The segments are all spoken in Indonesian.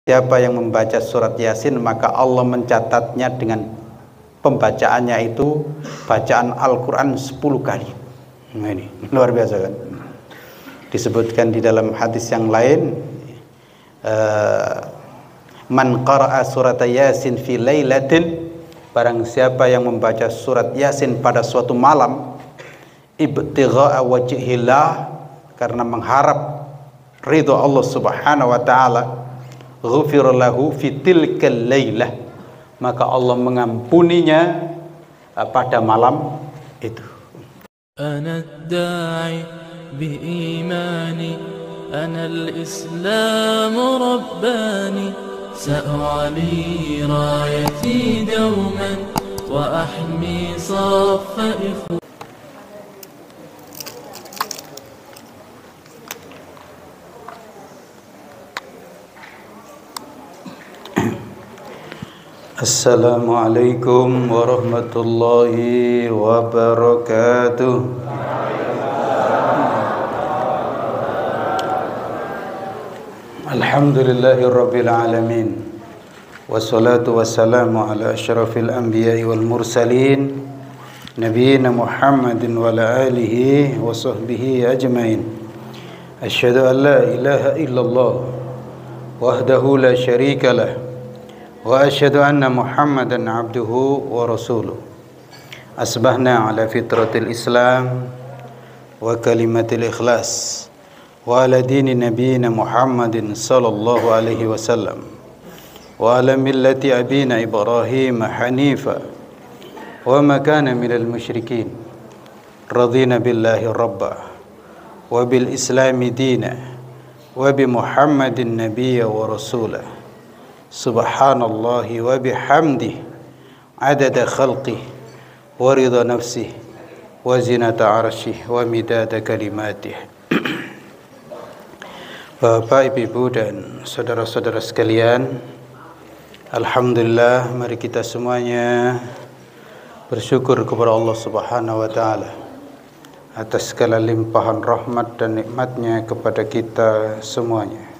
Siapa yang membaca surat Yasin maka Allah mencatatnya dengan pembacaannya itu bacaan Al-Quran 10 kali. Nah, ini luar biasa kan. Disebutkan di dalam hadis yang lain, man qara'a surat Yasin fi lailatin, barang siapa yang membaca surat Yasin pada suatu malam, ibtigha'a wajhillah, karena mengharap ridho Allah Subhanahu wa taala, ghufira lahu fi tilkal lailah, maka Allah mengampuninya pada malam itu. Ana ad-da'i bi imani, ana al-islam rabbani, sa'ali rayati dawman wa ahmi saffa ikhwan. Assalamualaikum warahmatullahi wabarakatuh. Alhamdulillahi rabbil alamin, wassalatu wassalamu ala asyrafil anbiya'i wal mursalin, nabiyina Muhammadin wa ala alihi wa sahbihi ajmain. Asyhadu an la ilaha illallah wahdahu la syarika lah, wa asyhadu anna Muhammadan abduhu wa rasuluh. Asbahna ala fitratil Islam wa kalimatil ikhlas wa ala dini nabiyina Muhammadin sallallahu alaihi wasallam wa ala millati abina Ibrahim hanifa wa ma kana minal musyrikin. Radina billahi rabba wa bil islami dina wa bi Muhammadin nabiyya wa rasulah. Subhanallahi wa bihamdih adada khalqih wa ridha nafsih wa zinata arsyih wa midada kalimatih. Bapak, Ibu, dan saudara-saudara sekalian, alhamdulillah, mari kita semuanya bersyukur kepada Allah Subhanahu wa taala atas segala limpahan rahmat dan nikmatnya kepada kita semuanya.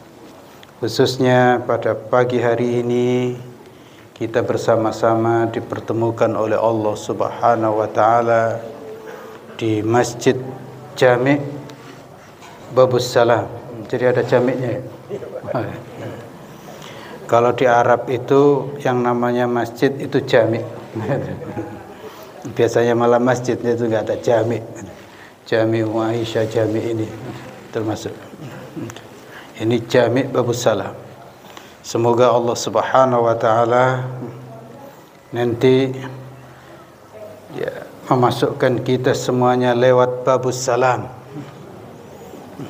Khususnya pada pagi hari ini kita bersama-sama dipertemukan oleh Allah Subhanahu wa taala di Masjid Jami' Babus Salam. Jadi ada jami'nya. Kalau di Arab itu yang namanya masjid itu jami'. Biasanya malah masjidnya itu enggak ada jami'. Jami' Aisyah, jami' ini termasuk. Ini Jami' Babus Salam. Semoga Allah Subhanahu wa taala nanti memasukkan kita semuanya lewat Babus Salam,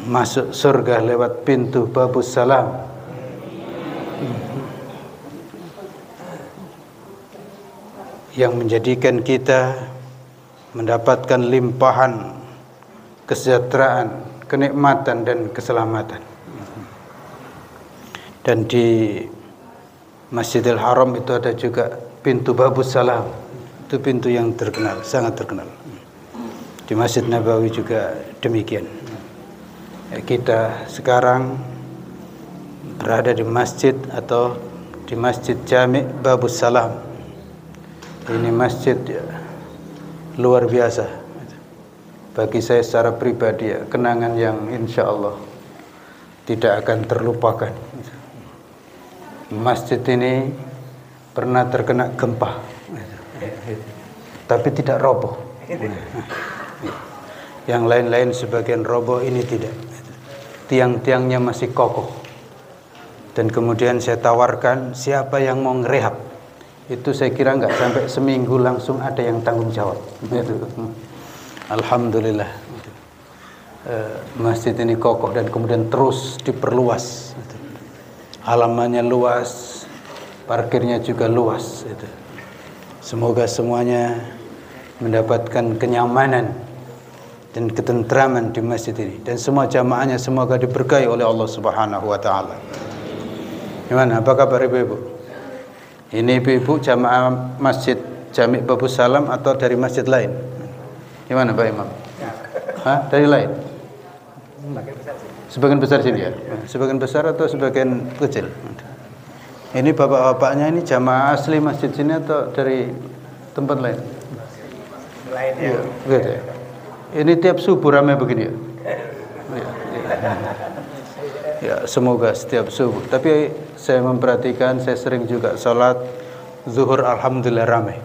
masuk surga lewat pintu Babus Salam. Yang menjadikan kita mendapatkan limpahan kesejahteraan, kenikmatan dan keselamatan. Dan di Masjidil Haram itu ada juga pintu Babus Salam. Itu pintu yang terkenal, sangat terkenal. Di Masjid Nabawi juga demikian. Kita sekarang berada di masjid atau di Masjid Jami' Babus Salam. Ini masjid luar biasa. Bagi saya secara pribadi kenangan yang insya Allah tidak akan terlupakan. Masjid ini pernah terkena gempa, tapi tidak roboh. Yang lain-lain sebagian roboh, ini tidak. Tiang-tiangnya masih kokoh. Dan kemudian saya tawarkan, siapa yang mau ngerehab? Itu saya kira nggak sampai seminggu langsung ada yang tanggung jawab. Alhamdulillah. Masjid ini kokoh dan kemudian terus diperluas. Halamannya luas, parkirnya juga luas. Semoga semuanya mendapatkan kenyamanan dan ketentraman di masjid ini, dan semua jamaahnya semoga diberkahi oleh Allah Subhanahu wa taala. Gimana? Apa kabar ibu-ibu? Ini ibu-ibu jamaah Masjid Jami' Babus Salam atau dari masjid lain? Gimana Pak Imam? Hah? Dari lain? Sebagian besar sini ya? Sebagian besar atau sebagian kecil? Ini bapak-bapaknya ini jamaah asli masjid sini atau dari tempat lain? Lain ya. Gitu ya. Ini tiap subuh ramai begini ya? Ya, semoga setiap subuh. Tapi saya memperhatikan, saya sering juga sholat zuhur, alhamdulillah ramai.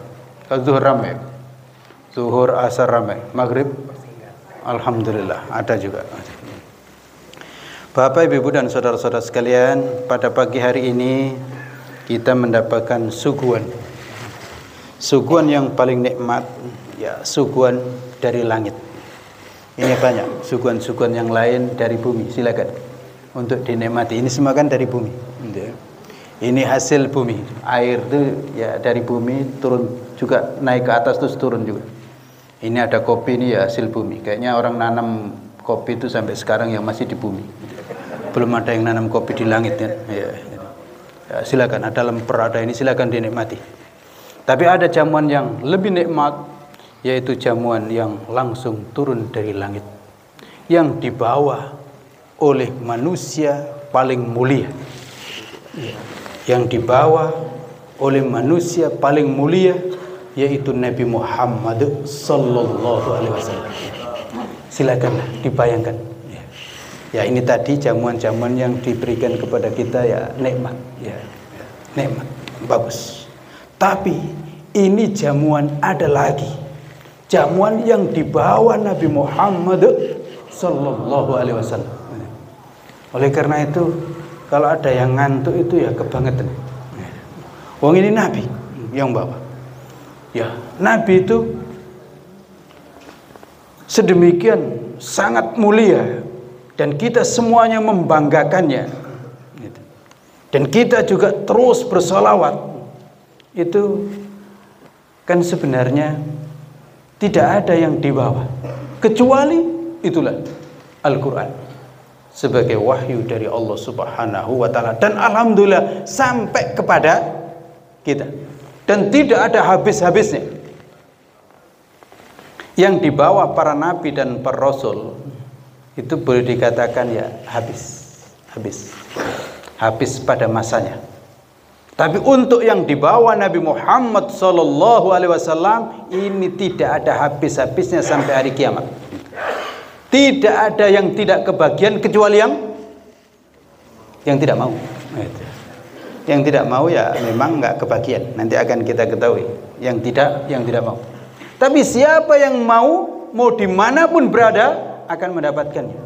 Zuhur ramai, zuhur asar ramai, maghrib alhamdulillah ada juga. Bapak, Ibu dan saudara-saudara sekalian, pada pagi hari ini kita mendapatkan suguhan yang paling nikmat, ya, suguhan dari langit. Ini banyak suguhan-suguhan yang lain dari bumi, silakan untuk dinikmati. Ini semua kan dari bumi. Ini hasil bumi. Air itu ya dari bumi turun juga, naik ke atas terus turun juga. Ini ada kopi, ini ya hasil bumi. Kayaknya orang nanam kopi itu sampai sekarang yang masih di bumi. Belum ada yang nanam kopi di langit kan. Ya, silakan, ada lemper, ada ini, silakan dinikmati. Tapi ada jamuan yang lebih nikmat, yaitu jamuan yang langsung turun dari langit, yang dibawa oleh manusia paling mulia, yang dibawa oleh manusia paling mulia, yaitu Nabi Muhammad sallallahu alaihi wasallam. Silakan dibayangkan. Ya, ini tadi jamuan-jamuan yang diberikan kepada kita, ya, nikmat, ya, nikmat, bagus. Tapi ini jamuan ada lagi, jamuan yang dibawa Nabi Muhammad sallallahu alaihi wasallam. Oleh karena itu, kalau ada yang ngantuk itu ya kebangetan. Wong ini Nabi yang bawa. Ya, Nabi itu sedemikian sangat mulia dan kita semuanya membanggakannya. Dan kita juga terus bersolawat. Itu kan sebenarnya tidak ada yang dibawa kecuali itulah Al-Quran sebagai wahyu dari Allah Subhanahu wa ta'ala, dan alhamdulillah sampai kepada kita dan tidak ada habis-habisnya. Yang dibawa para nabi dan para rasul itu boleh dikatakan ya habis pada masanya. Tapi untuk yang dibawa Nabi Muhammad sallallahu alaihi wasallam ini tidak ada habis-habisnya sampai hari kiamat. Tidak ada yang tidak kebagian kecuali yang tidak mau. Yang tidak mau ya memang nggak kebagian. Nanti akan kita ketahui. Yang tidak mau. Tapi siapa yang mau dimanapun berada akan mendapatkannya.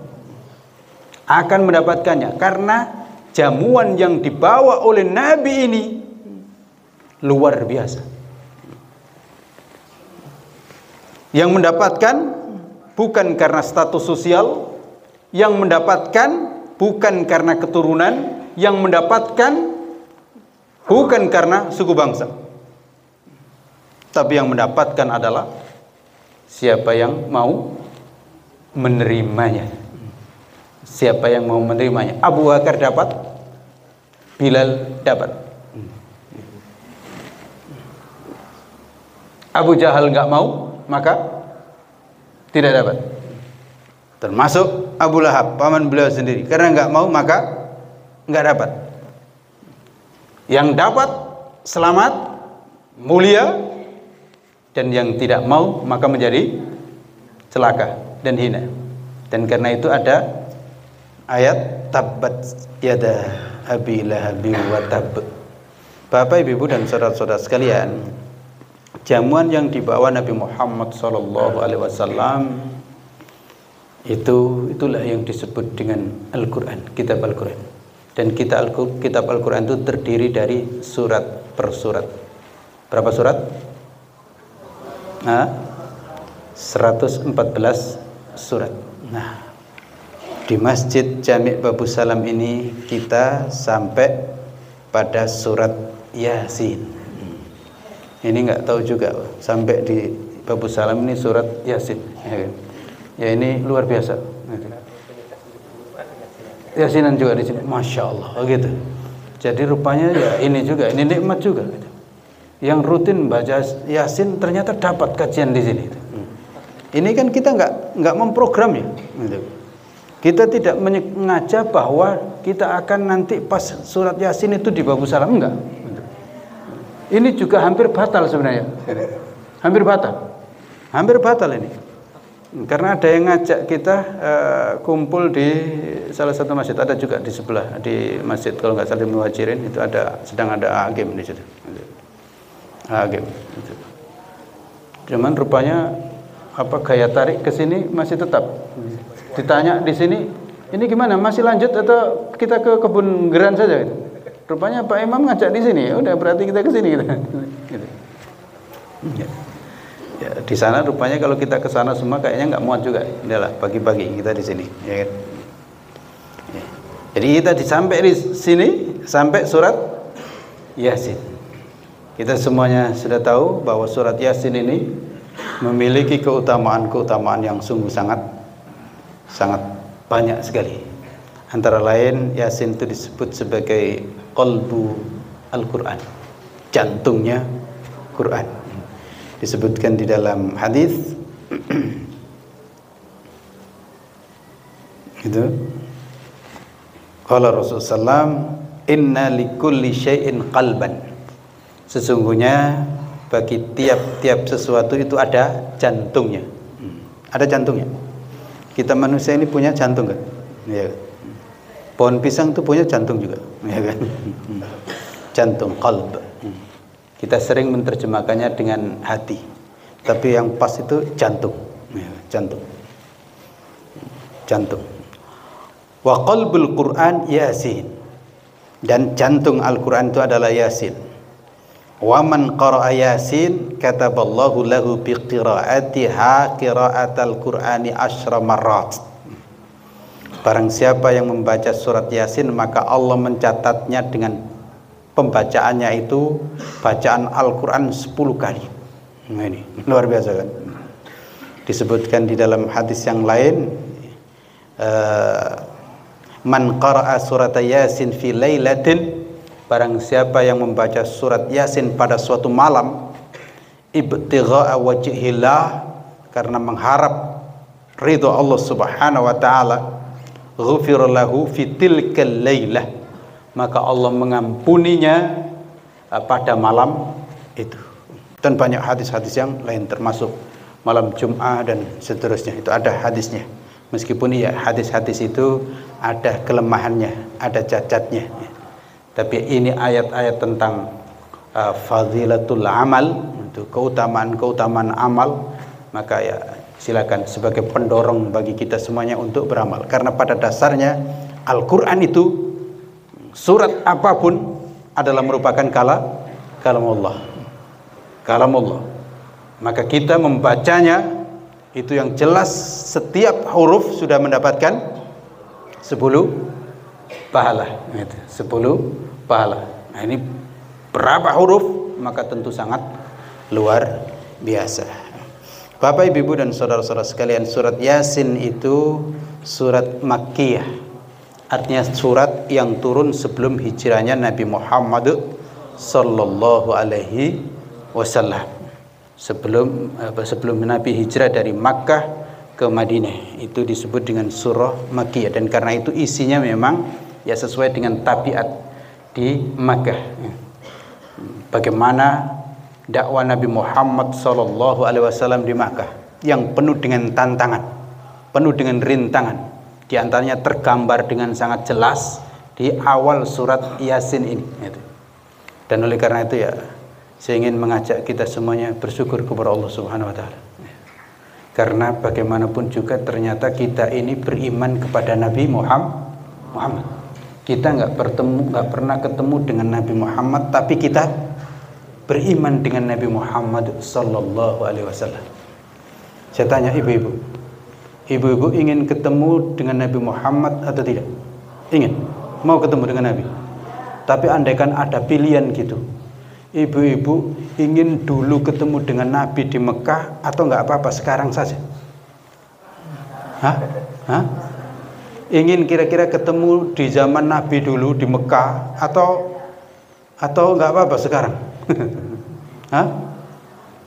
Akan mendapatkannya karena jamuan yang dibawa oleh Nabi ini luar biasa. Yang mendapatkan bukan karena status sosial, yang mendapatkan bukan karena keturunan, yang mendapatkan bukan karena suku bangsa, tapi yang mendapatkan adalah siapa yang mau menerimanya. Siapa yang mau menerimanya. Abu Bakar dapat, Bilal dapat. Abu Jahal nggak mau, maka tidak dapat. Termasuk Abu Lahab, paman beliau sendiri, karena nggak mau maka nggak dapat. Yang dapat selamat, mulia, dan yang tidak mau maka menjadi celaka dan hina. Dan karena itu ada ayat tabbat yada abi lahabi wa tab. Bapak, Ibu dan saudara-saudara sekalian, jamuan yang dibawa Nabi Muhammad sallallahu alaihi wasallam itulah yang disebut dengan Al-Qur'an, kitab Al-Qur'an. Dan kitab Al-Qur'an itu terdiri dari surat per surat. Berapa surat? 114 surat. Nah, di Masjid Jami' Babu Salam ini kita sampai pada surat Yasin. Ini nggak tahu juga sampai di Babu Salam ini surat Yasin. Ya ini luar biasa. Yasinan juga di sini, masya Allah, gitu. Jadi rupanya ya ini juga, ini nikmat juga. Yang rutin baca Yasin ternyata dapat kajian di sini. Ini kan kita nggak memprogramnya. Gitu. Kita tidak mengaja bahwa kita akan nanti pas surat Yasin itu di bangku salam, enggak. Ini juga hampir batal sebenarnya. Hampir batal ini. Karena ada yang ngajak kita kumpul di salah satu masjid, ada juga di sebelah, di masjid kalau nggak salah di Muhajirin itu sedang ada hakim di situ. Hakim. Cuman rupanya gaya tarik ke sini masih tetap. Ditanya di sini, ini gimana? Masih lanjut atau kita ke kebun geran saja? Gitu. Rupanya Pak Imam ngajak di sini, ya udah berarti kita ke sini gitu. Gitu. Ya, di sana rupanya kalau kita ke sana semua kayaknya nggak muat juga. Udahlah, pagi-pagi kita di sini, ya kan? Ya. Jadi kita sampai di sini sampai surat Yasin. Kita semuanya sudah tahu bahwa surat Yasin ini memiliki keutamaan-keutamaan yang sungguh sangat banyak sekali. Antara lain Yasin itu disebut sebagai qalbu Al-Quran, jantungnya Quran. Disebutkan di dalam hadis itu qala Rasulullah SAW, inna likulli syai'in qalban, sesungguhnya bagi tiap-tiap sesuatu itu ada jantungnya. Ada jantungnya. Kita manusia ini punya jantung kan? Ya. Pohon pisang itu punya jantung juga, ya kan? Jantung, qalb. Kita sering menerjemahkannya dengan hati, tapi yang pas itu jantung, ya, jantung. Jantung. Wa qalbul Quran Yasin, dan jantung Al-Quran itu adalah Yasin. Wa man qara'a Yasin kataballahu lahu bi qira'atiha qira'atal Qur'ani 10 marrat. Barang siapa yang membaca surat Yasin, maka Allah mencatatnya dengan pembacaannya itu bacaan Al-Quran 10 kali. Nah, ini luar biasa kan? Disebutkan di dalam hadis yang lain, man qara'a surat Yasin fi lailatin, barang siapa yang membaca surat Yasin pada suatu malam, ibtigha'a wajhillah, karena mengharap ridha Allah Subhanahu wa taala, ghufira lahu fi tilkal lailah, maka Allah mengampuninya pada malam itu. Dan banyak hadis-hadis yang lain termasuk malam Jum'ah dan seterusnya, itu ada hadisnya. Meskipun ya hadis-hadis itu ada kelemahannya, ada cacatnya. Tapi ini ayat-ayat tentang fadilatul amal, itu keutamaan-keutamaan amal, maka ya silakan sebagai pendorong bagi kita semuanya untuk beramal. Karena pada dasarnya Al-Quran itu, surat apapun adalah merupakan kalamullah. Kalamullah. Maka kita membacanya itu yang jelas setiap huruf sudah mendapatkan 10 pahala. 10 pahala. Nah, ini berapa huruf, maka tentu sangat luar biasa. Bapak, Ibu, dan saudara-saudara sekalian, surat Yasin itu surat Makkiyah. Artinya surat yang turun sebelum hijrahnya Nabi Muhammad sallallahu alaihi wasallam. Sebelum Nabi hijrah dari Makkah ke Madinah, itu disebut dengan surah Makkiyah. Dan karena itu isinya memang ya sesuai dengan tabiat di Makkah. Bagaimana dakwah Nabi Muhammad sallallahu alaihi wasallam di Makkah yang penuh dengan tantangan, penuh dengan rintangan. Di antaranya tergambar dengan sangat jelas di awal surat Yasin ini. Dan oleh karena itu ya, saya ingin mengajak kita semuanya bersyukur kepada Allah Subhanahu wa taala. Karena bagaimanapun juga ternyata kita ini beriman kepada Nabi Muhammad. Kita nggak pernah ketemu dengan Nabi Muhammad, tapi kita beriman dengan Nabi Muhammad sallallahu alaihi wasallam. Saya tanya ibu-ibu, ibu-ibu ingin ketemu dengan Nabi Muhammad atau tidak? Ingin, mau ketemu dengan Nabi. Tapi andaikan ada pilihan gitu, ibu-ibu ingin dulu ketemu dengan Nabi di Mekah atau nggak apa-apa sekarang saja? Hah? Ingin kira-kira ketemu di zaman Nabi dulu di Mekah atau nggak apa-apa sekarang?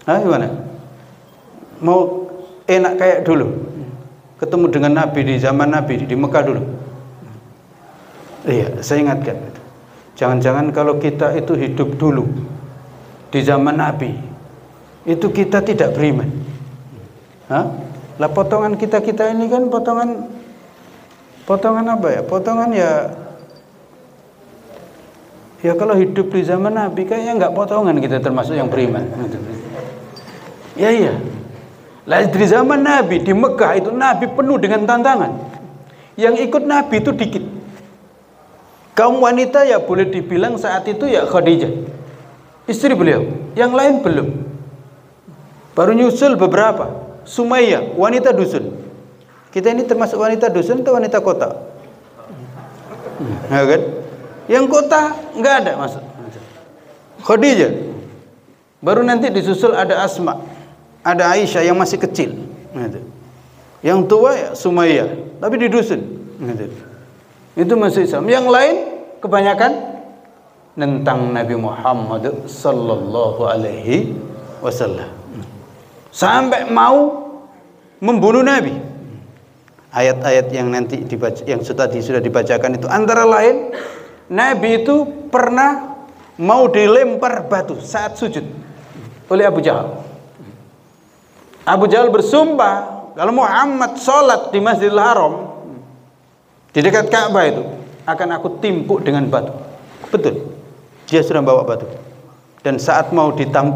Gimana? Mau enak kayak dulu ketemu dengan Nabi di zaman Nabi di Mekah dulu. Iya, saya ingatkan. Jangan-jangan kalau kita itu hidup dulu di zaman Nabi, itu kita tidak beriman. Hah? Lah potongan kita ini kan potongan apa ya? Potongan ya kalau hidup di zaman Nabi kayaknya nggak potongan kita termasuk yang beriman. Ya iya. Lah di zaman Nabi di Mekah itu Nabi penuh dengan tantangan. Yang ikut Nabi itu dikit. Kaum wanita ya boleh dibilang saat itu ya Khadijah, istri beliau. Yang lain belum. Baru nyusul beberapa. Sumayyah, wanita dusun. Kita ini termasuk wanita dusun atau wanita kota? Ya kan? Yang kota nggak ada masuk. Khadijah. Baru nanti disusul ada Asma, ada Aisyah yang masih kecil. Yang tua ya Sumayyah, tapi di dusun. Itu masih Islam. Yang lain kebanyakan tentang Nabi Muhammad sallallahu alaihi wasallam. Sampai mau membunuh Nabi. Ayat-ayat yang nanti dibaca, yang sudah dibacakan itu antara lain Nabi itu pernah mau dilempar batu saat sujud oleh Abu Jahal. Abu Jahal bersumpah kalau Muhammad sholat di Masjidil Haram di dekat Ka'bah itu akan aku timpuk dengan batu. Betul. Dia sudah bawa batu. Dan saat mau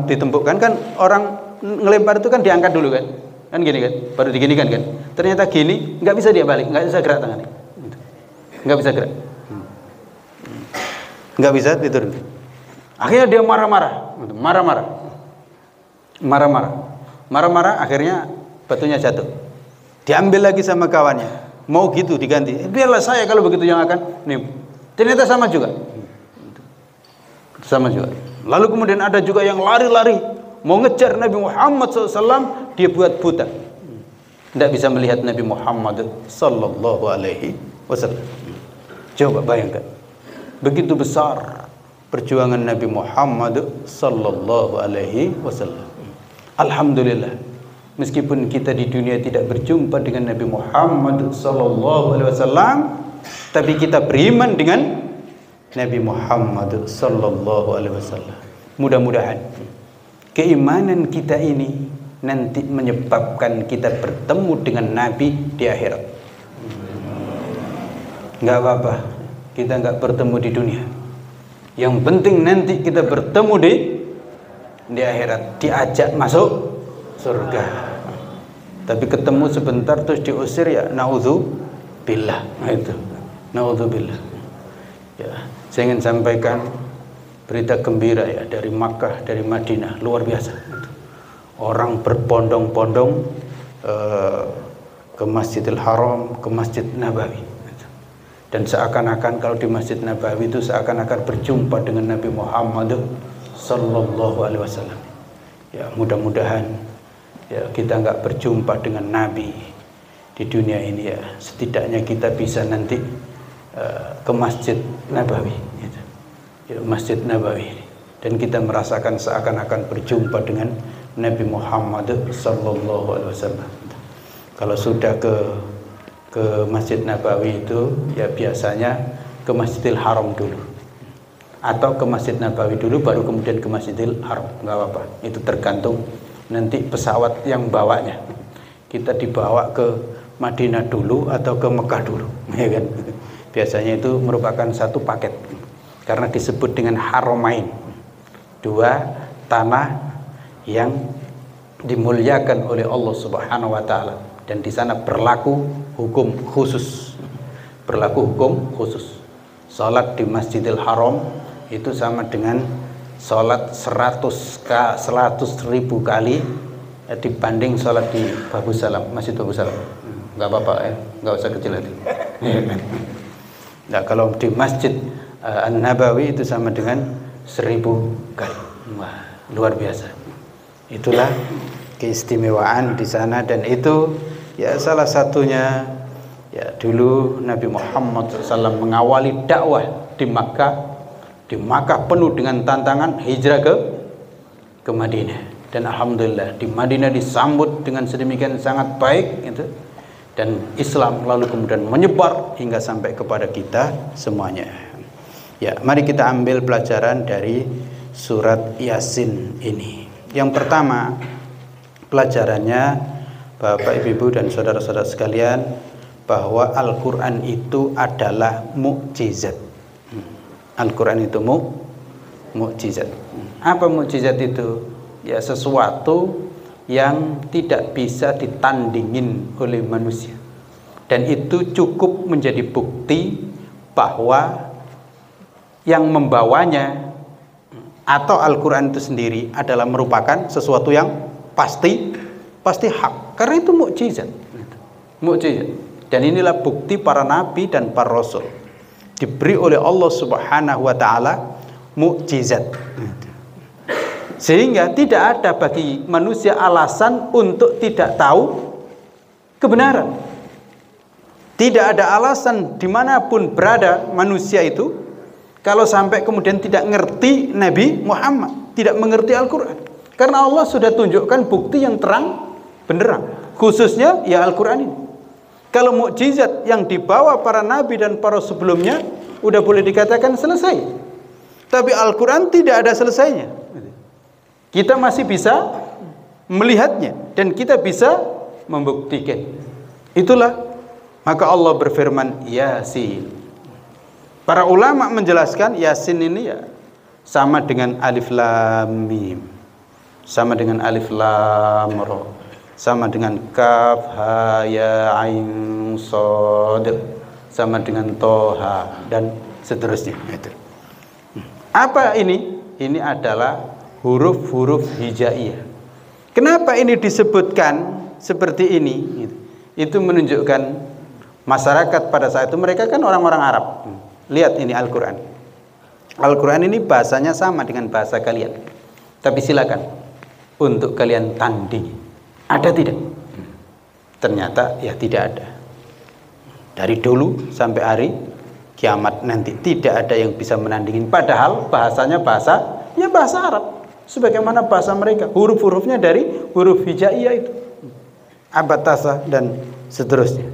ditempukkan kan orang ngelempar itu kan diangkat dulu kan. Kan gini kan, baru diginikan kan. Ternyata gini, nggak bisa dia balik, nggak bisa gerak tangannya. Nggak bisa gerak. Nggak bisa diturunkan. Akhirnya dia marah-marah, akhirnya batunya jatuh. Diambil lagi sama kawannya. Mau gitu diganti. Biarlah saya kalau begitu yang akan nih. Ternyata sama juga. Lalu kemudian ada juga yang lari-lari mau ngejar Nabi Muhammad SAW, dia buat buta. Tidak bisa melihat Nabi Muhammad sallallahu alaihi wasallam. Coba bayangkan. Begitu besar perjuangan Nabi Muhammad sallallahu alaihi wasallam. Alhamdulillah. Meskipun kita di dunia tidak berjumpa dengan Nabi Muhammad sallallahu alaihi wasallam, tapi kita beriman dengan Nabi Muhammad sallallahu alaihi wasallam. Mudah-mudahan keimanan kita ini nanti menyebabkan kita bertemu dengan Nabi di akhirat. Enggak apa-apa kita enggak bertemu di dunia. Yang penting nanti kita bertemu di akhirat, diajak masuk surga. Tapi ketemu sebentar terus diusir ya naudzubillah. Itu naudzubillah. Ya, saya ingin sampaikan berita gembira ya dari Makkah, dari Madinah, luar biasa. Orang berbondong-bondong ke Masjidil Haram, ke Masjid Nabawi. Dan seakan-akan kalau di Masjid Nabawi itu seakan-akan berjumpa dengan Nabi Muhammad sallallahu alaihi wasallam. Ya, mudah-mudahan ya kita enggak berjumpa dengan Nabi di dunia ini ya. Setidaknya kita bisa nanti ke Masjid Nabawi gitu. Ya, Masjid Nabawi, dan kita merasakan seakan-akan berjumpa dengan Nabi Muhammad sallallahu alaihi wasallam. Kalau sudah ke Masjid Nabawi itu ya biasanya ke Masjidil Haram dulu, atau ke Masjid Nabawi dulu baru kemudian ke Masjidil Haram. Enggak apa-apa, itu tergantung nanti pesawat yang bawanya. Kita dibawa ke Madinah dulu atau ke Mekah dulu, ya kan? Biasanya itu merupakan satu paket. Karena disebut dengan Haramain, dua tanah yang dimuliakan oleh Allah Subhanahu wa taala, dan di sana berlaku hukum khusus. Salat di Masjidil Haram itu sama dengan salat 100.000 kali dibanding salat di Babu Salam, Masjid Babu Salam. Enggak apa-apa ya, enggak usah kecil hati. Nah, kalau di Masjid An-Nabawi itu sama dengan 1000 kali. Wah, luar biasa. Itulah keistimewaan di sana, dan itu ya salah satunya ya dulu Nabi Muhammad SAW mengawali dakwah di Makkah. Di Makkah penuh dengan tantangan, hijrah ke Madinah, dan alhamdulillah di Madinah disambut dengan sedemikian sangat baik itu. dan Islam lalu kemudian menyebar hingga sampai kepada kita semuanya. Ya, mari kita ambil pelajaran dari surat Yasin ini. Yang pertama, pelajarannya Bapak, Ibu, dan saudara-saudara sekalian, bahwa Al-Quran itu adalah mukjizat. Al-Quran itu mukjizat. Apa mukjizat itu? Ya, sesuatu yang tidak bisa ditandingin oleh manusia, dan itu cukup menjadi bukti bahwa yang membawanya atau Al-Quran itu sendiri adalah merupakan sesuatu yang pasti hak, karena itu mukjizat. Dan inilah bukti para nabi dan para rasul diberi oleh Allah Subhanahu wa taala mukjizat. Sehingga tidak ada bagi manusia alasan untuk tidak tahu kebenaran. Tidak ada alasan dimanapun berada manusia itu, kalau sampai kemudian tidak ngerti Nabi Muhammad, tidak mengerti Al-Quran. Karena Allah sudah tunjukkan bukti yang terang benderang, khususnya ya Al-Quran ini. Kalau mukjizat yang dibawa para nabi dan para sebelumnya udah boleh dikatakan selesai, tapi Al-Quran tidak ada selesainya. Kita masih bisa melihatnya dan kita bisa membuktikan. Itulah maka Allah berfirman Yasin. Para ulama menjelaskan Yasin ini ya sama dengan alif lam mim, sama dengan alif lam ra, sama dengan kaf ha ya ain shad, sama dengan toha dan seterusnya. Itu. Apa ini? Ini adalah huruf-huruf hijaiyah. Kenapa ini disebutkan seperti ini? Itu menunjukkan masyarakat pada saat itu, mereka kan orang-orang Arab. Lihat ini Al-Quran. Al-Quran ini bahasanya sama dengan bahasa kalian, tapi silakan untuk kalian tandingi. Ada tidak? Ternyata ya tidak ada. Dari dulu sampai hari kiamat nanti tidak ada yang bisa menandingin. Padahal bahasanya bahasa Arab, sebagaimana bahasa mereka, huruf-hurufnya dari huruf hijaiyah itu, abatasa dan seterusnya.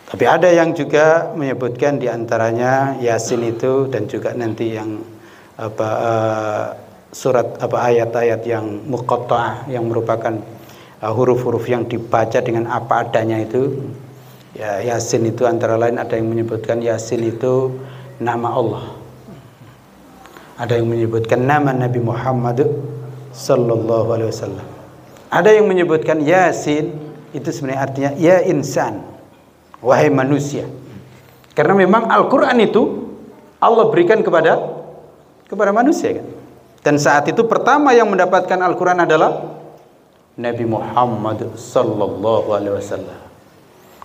Tapi ada yang juga menyebutkan diantaranya Yasin itu, dan juga nanti yang ayat-ayat yang muqatta'ah, yang merupakan huruf-huruf yang dibaca dengan apa adanya itu. Ya, Yasin itu antara lain ada yang menyebutkan Yasin itu nama Allah. Ada yang menyebutkan nama Nabi Muhammad sallallahu alaihi wasallam. Ada yang menyebutkan Yasin itu sebenarnya artinya ya insan, wahai manusia. Karena memang Al-Qur'an itu Allah berikan kepada manusia kan. Dan saat itu pertama yang mendapatkan Al-Qur'an adalah Nabi Muhammad sallallahu alaihi wasallam.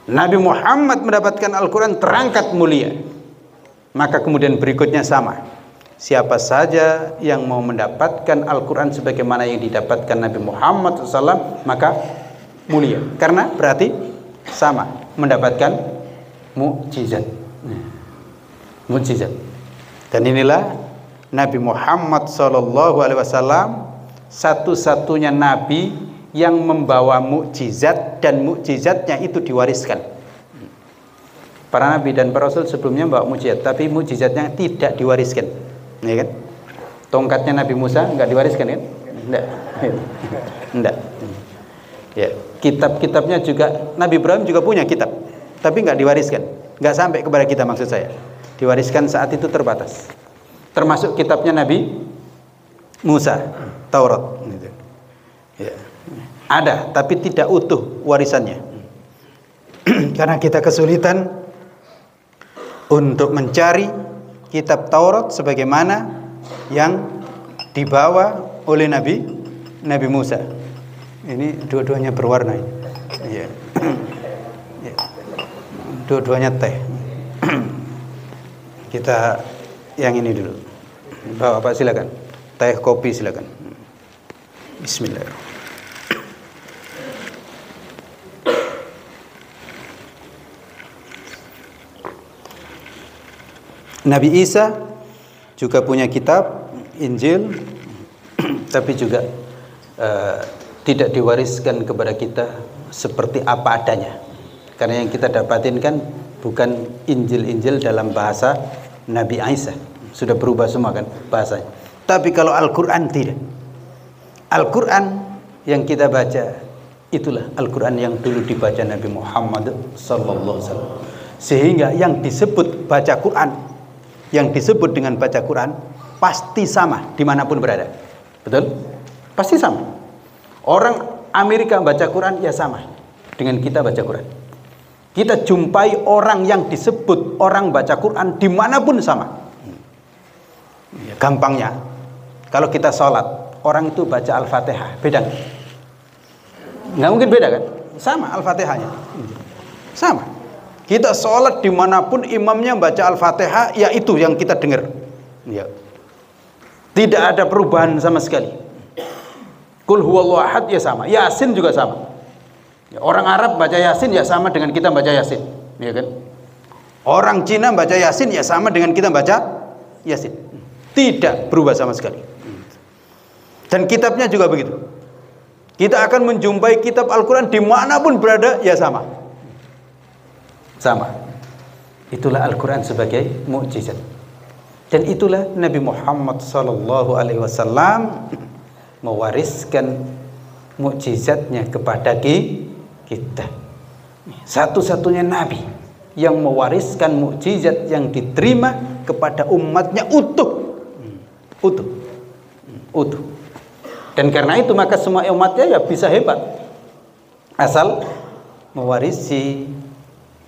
Nabi Muhammad mendapatkan Al-Qur'an terangkat mulia. Maka kemudian berikutnya sama. Siapa saja yang mau mendapatkan Al-Quran sebagaimana yang didapatkan Nabi Muhammad SAW, maka mulia. Karena berarti sama, mendapatkan mukjizat. Mukjizat. Dan inilah Nabi Muhammad SAW satu-satunya Nabi yang membawa mukjizat, dan mukjizatnya itu diwariskan. Para Nabi dan para Rasul sebelumnya membawa mukjizat, tapi mukjizatnya tidak diwariskan. Ya kan? Tongkatnya Nabi Musa enggak diwariskan kan? Enggak. Ya, kitab-kitabnya juga Nabi Ibrahim juga punya kitab, tapi enggak diwariskan. Enggak sampai kepada kita, maksud saya. Diwariskan saat itu terbatas. Termasuk kitabnya Nabi Musa, Taurat gitu. Ya. Ada, tapi tidak utuh warisannya. Karena kita kesulitan untuk mencari kitab Taurat sebagaimana yang dibawa oleh Nabi Musa. Ini dua-duanya berwarna. Ya. Ya. Dua-duanya teh. Kita yang ini dulu. Bapak silakan. Teh kopi silakan. Bismillahirrahmanirrahim. Nabi Isa juga punya kitab Injil, tapi juga tidak diwariskan kepada kita seperti apa adanya. Karena yang kita dapatin kan bukan Injil-Injil dalam bahasa Nabi Isa, sudah berubah semua kan bahasanya. Tapi kalau Al-Quran tidak. Al-Quran yang kita baca itulah Al-Quran yang dulu dibaca Nabi Muhammad sallallahu alaihi wasallam. Sehingga yang disebut baca Quran, yang disebut dengan baca Quran pasti sama dimanapun berada. Betul? Pasti sama. Orang Amerika baca Quran ya sama dengan kita baca Quran. Kita jumpai orang yang disebut orang baca Quran dimanapun sama. Gampangnya, kalau kita sholat, orang itu baca Al-Fatihah, beda nggak? Nggak mungkin beda kan? Sama Al-Fatihahnya, sama. Kita sholat dimanapun imamnya baca Al-Fatihah, ya itu yang kita dengar. Ya. Tidak ada perubahan sama sekali. Qul huwallahu ahad ya sama, Yasin juga sama. Ya, orang Arab baca Yasin ya sama dengan kita baca Yasin, ya kan? Orang Cina baca Yasin ya sama dengan kita baca Yasin. Tidak berubah sama sekali. Dan kitabnya juga begitu. Kita akan menjumpai kitab Al-Quran dimanapun berada ya sama. Sama. Itulah Al-Quran sebagai mukjizat. Dan itulah Nabi Muhammad sallallahu alaihi wasallam mewariskan mukjizatnya kepada kita. Satu-satunya Nabi yang mewariskan mukjizat yang diterima kepada umatnya utuh. Dan karena itu maka semua umatnya ya bisa hebat asal mewarisi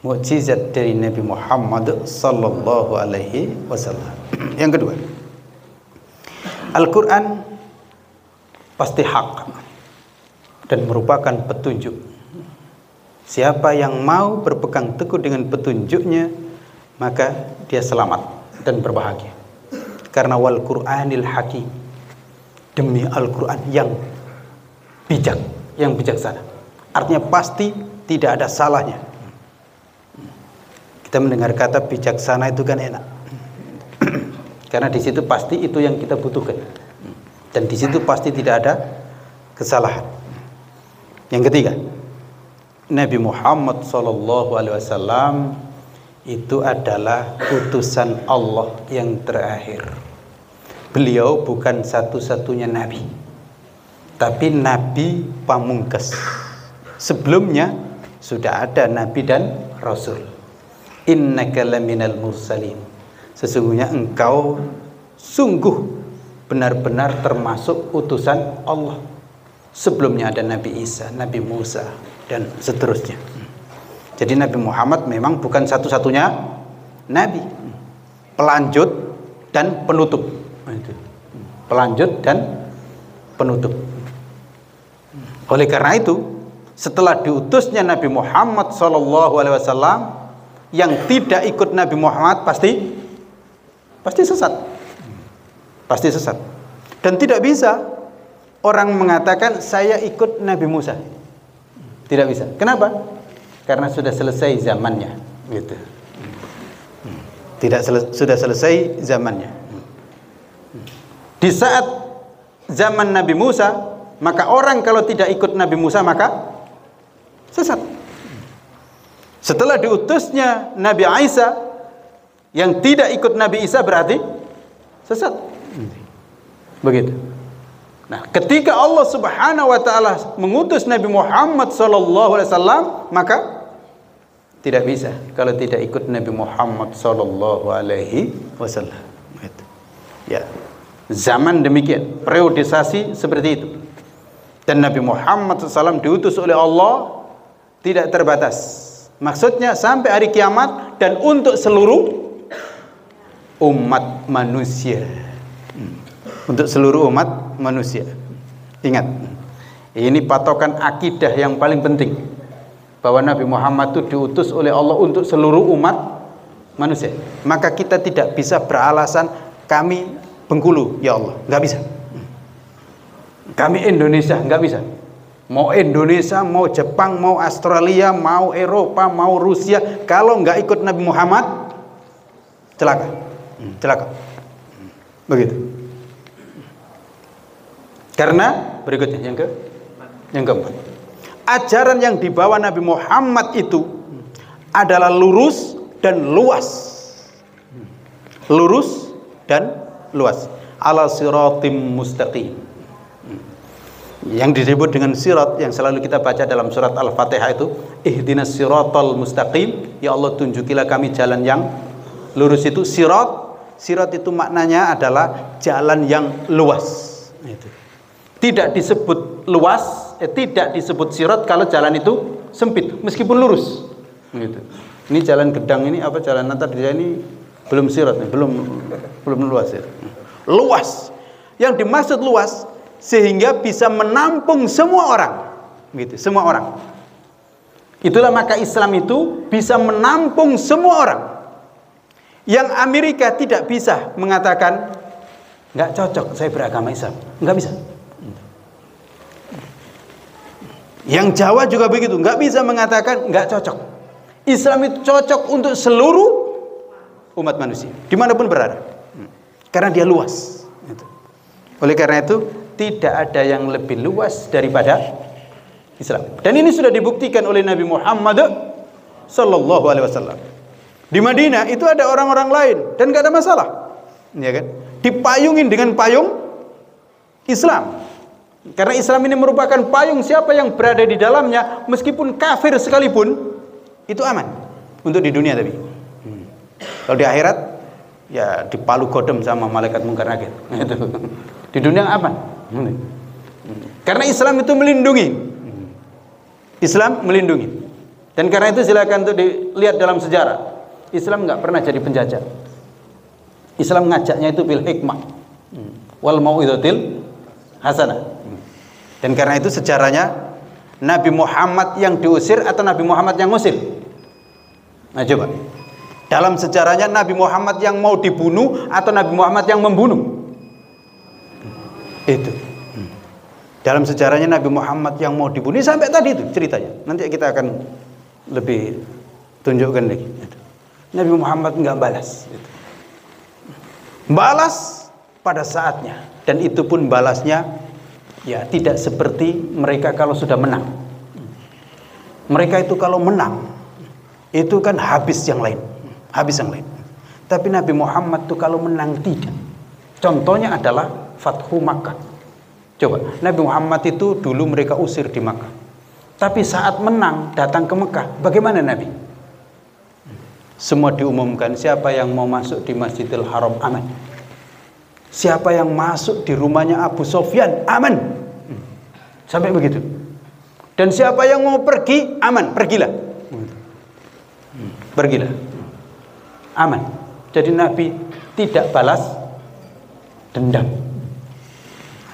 mukjizat dari Nabi Muhammad sallallahu alaihi wasallam. Yang kedua, Al-Quran pasti hak dan merupakan petunjuk. Siapa yang mau berpegang teguh dengan petunjuknya, maka dia selamat dan berbahagia. Karena wal Qur'anil hakim, demi Al-Quran yang bijak, yang bijaksana. Artinya pasti tidak ada salahnya. Kita mendengar kata bijaksana itu kan enak. Karena di situ pasti itu yang kita butuhkan. Dan di situ pasti tidak ada kesalahan. Yang ketiga, Nabi Muhammad SAW itu adalah utusan Allah yang terakhir. Beliau bukan satu-satunya nabi, tapi nabi pamungkas. Sebelumnya sudah ada nabi dan rasul. Innaka laminal mursalin. Sesungguhnya engkau sungguh benar-benar termasuk utusan Allah. Sebelumnya ada Nabi Isa, Nabi Musa, dan seterusnya. Jadi Nabi Muhammad memang bukan satu-satunya nabi, pelanjut dan penutup. Pelanjut dan penutup. Oleh karena itu, setelah diutusnya Nabi Muhammad SAW, yang tidak ikut Nabi Muhammad pasti sesat. Pasti sesat. Dan tidak bisa orang mengatakan saya ikut Nabi Musa. Tidak bisa. Kenapa? Karena sudah selesai zamannya, gitu. Sudah selesai zamannya. Di saat zaman Nabi Musa, maka orang kalau tidak ikut Nabi Musa maka sesat. Setelah diutusnya Nabi Isa, yang tidak ikut Nabi Isa berarti sesat. Begitu. Nah, ketika Allah Subhanahu wa taala mengutus Nabi Muhammad SAW, maka tidak bisa kalau tidak ikut Nabi Muhammad SAW. Ya. Zaman demikian, periodisasi seperti itu. Dan Nabi Muhammad SAW diutus oleh Allah tidak terbatas. Maksudnya sampai hari kiamat dan untuk seluruh umat manusia. Untuk seluruh umat manusia. Ingat, ini patokan akidah yang paling penting, bahwa Nabi Muhammad itu diutus oleh Allah untuk seluruh umat manusia. Maka kita tidak bisa beralasan kami Bengkulu, ya Allah, nggak bisa. Kami Indonesia, nggak bisa. Mau Indonesia, mau Jepang, mau Australia, mau Eropa, mau Rusia, kalau nggak ikut Nabi Muhammad, celaka, celaka. Begitu. Karena berikutnya Yang keempat, ajaran yang dibawa Nabi Muhammad itu adalah lurus dan luas. Lurus dan luas. Ala siratim mustaqim. Yang disebut dengan sirat yang selalu kita baca dalam surat Al-Fatihah itu, ihdinas siratal mustaqim, ya Allah tunjukilah kami jalan yang lurus. Itu sirat. Sirat itu maknanya adalah jalan yang luas. Itu. Tidak disebut luas, tidak disebut sirat kalau jalan itu sempit, meskipun lurus. Gitu. Ini jalan gedang ini apa jalan antar dia ini belum sirat, belum luas ya. Luas. Yang dimaksud luas sehingga bisa menampung semua orang. Gitu, semua orang. Itulah maka Islam itu bisa menampung semua orang. Yang Amerika tidak bisa mengatakan nggak cocok saya beragama Islam, nggak bisa. Yang Jawa juga begitu, nggak bisa mengatakan nggak cocok. Islam itu cocok untuk seluruh umat manusia, dimanapun berada, karena dia luas. Oleh karena itu tidak ada yang lebih luas daripada Islam. Dan ini sudah dibuktikan oleh Nabi Muhammad sallallahu alaihi wasallam. Di Madinah itu ada orang-orang lain dan gak ada masalah, ya kan? Dipayungin dengan payung Islam, karena Islam ini merupakan payung. Siapa yang berada di dalamnya, meskipun kafir sekalipun, itu aman untuk di dunia. Tapi kalau di akhirat, ya dipalu godem sama malaikat mungkar nakir. Di dunia aman, karena Islam itu melindungi. Islam melindungi, dan karena itu silakan untuk dilihat dalam sejarah. Islam nggak pernah jadi penjajah. Islam ngajaknya itu bil hikmah wal mau'izatil hasanah. Dan karena itu sejarahnya Nabi Muhammad yang diusir atau Nabi Muhammad yang ngusir? Nah coba, dalam sejarahnya Nabi Muhammad yang mau dibunuh atau Nabi Muhammad yang membunuh? Itu dalam sejarahnya Nabi Muhammad yang mau dibunuh. Sampai tadi itu ceritanya, nanti kita akan lebih tunjukkan lagi. Nabi Muhammad enggak balas. Balas pada saatnya, dan itu pun balasnya ya tidak seperti mereka kalau sudah menang. Mereka itu kalau menang itu kan habis yang lain, habis yang lain. Tapi Nabi Muhammad itu kalau menang tidak. Contohnya adalah Fathu Makkah. Coba, Nabi Muhammad itu dulu mereka usir di Makkah. Tapi saat menang datang ke Mekah, bagaimana Nabi? Semua diumumkan, siapa yang mau masuk di Masjidil Haram aman. Siapa yang masuk di rumahnya Abu Sofyan aman. Sampai begitu. Dan siapa yang mau pergi aman, pergilah. Pergilah. Aman. Jadi Nabi tidak balas dendam.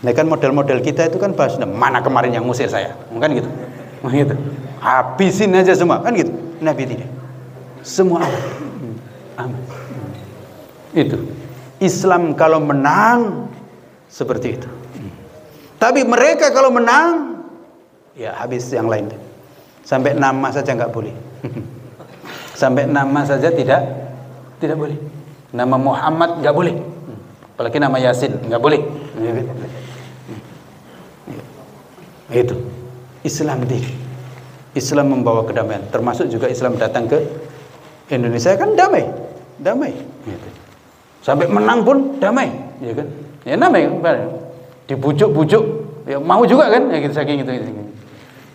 Nah kan model-model kita itu kan balas dendam. Mana kemarin yang ngusir saya? Kan gitu. Gitu. Habisin aja semua, kan gitu. Nabi tidak. Semua aman. Aman. Itu Islam kalau menang seperti itu. Tapi mereka kalau menang ya habis yang lain. Sampai nama saja nggak boleh. Sampai nama saja tidak boleh. Nama Muhammad nggak boleh. Apalagi nama Yasin nggak boleh. Itu Islam tidak. Islam membawa kedamaian. Termasuk juga Islam datang ke Indonesia kan damai. Gitu. Sampai menang pun damai, ya kan? Ya damai kan? Dibujuk-bujuk, ya mau juga kan? Ya gitu, saking itu.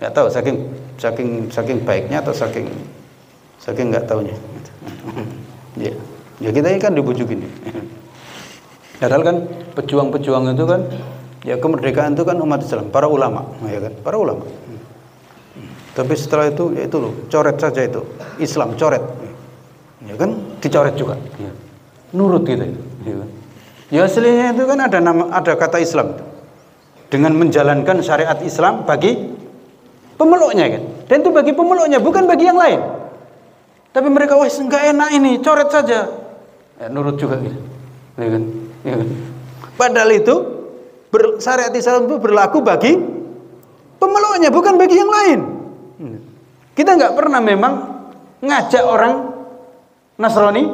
Nggak tahu saking baiknya atau saking nggak taunya. Ya kita ini kan dibujukin. Padahal kan pejuang-pejuang itu kan, ya kemerdekaan itu kan umat Islam, para ulama, ya kan? Para ulama. Tapi setelah itu, ya itu loh, coret saja itu, Islam coret. Ya kan dicoret juga, ya. Nurut gitu, ya kan? Ya aslinya itu kan ada kata Islam dengan menjalankan syariat Islam bagi pemeluknya kan, dan itu bagi pemeluknya bukan bagi yang lain. Tapi mereka wah enggak enak ini, coret saja, ya, nurut juga gitu, ya kan? Ya kan? Padahal itu syariat Islam itu berlaku bagi pemeluknya bukan bagi yang lain. Kita nggak pernah memang ngajak orang Nasrani